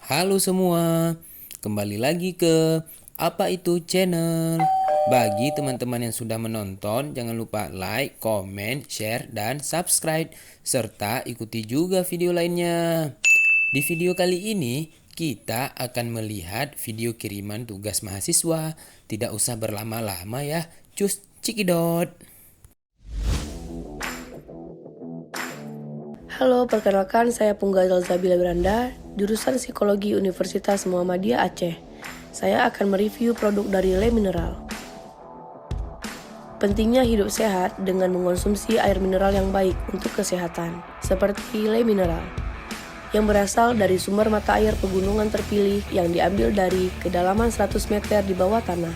Halo semua, kembali lagi ke Apa Itu Channel. Bagi teman-teman yang sudah menonton, jangan lupa like, comment, share, dan subscribe. Serta ikuti juga video lainnya. Di video kali ini, kita akan melihat video kiriman tugas mahasiswa. Tidak usah berlama-lama ya, cus cikidot. Halo, perkenalkan saya Punggazal Zabila Beranda, jurusan Psikologi Universitas Muhammadiyah Aceh. Saya akan mereview produk dari Le Mineral. Pentingnya hidup sehat dengan mengonsumsi air mineral yang baik untuk kesehatan, seperti Le Mineral, yang berasal dari sumber mata air pegunungan terpilih yang diambil dari kedalaman 100 meter di bawah tanah,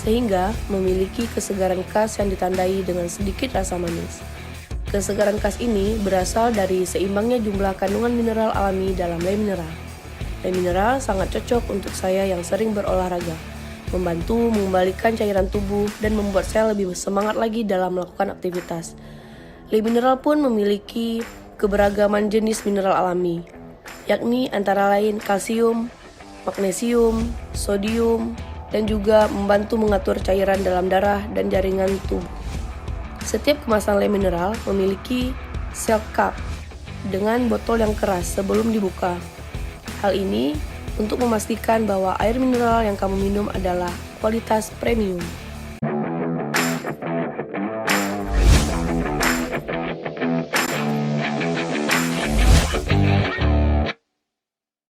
sehingga memiliki kesegaran khas yang ditandai dengan sedikit rasa manis. Kesegaran khas ini berasal dari seimbangnya jumlah kandungan mineral alami dalam Le Mineral. Le Mineral sangat cocok untuk saya yang sering berolahraga, membantu mengembalikan cairan tubuh dan membuat saya lebih semangat lagi dalam melakukan aktivitas. Le Mineral pun memiliki keberagaman jenis mineral alami, yakni antara lain kalsium, magnesium, sodium, dan juga membantu mengatur cairan dalam darah dan jaringan tubuh. Setiap kemasan Le Mineral memiliki seal cap dengan botol yang keras sebelum dibuka. Hal ini untuk memastikan bahwa air mineral yang kamu minum adalah kualitas premium.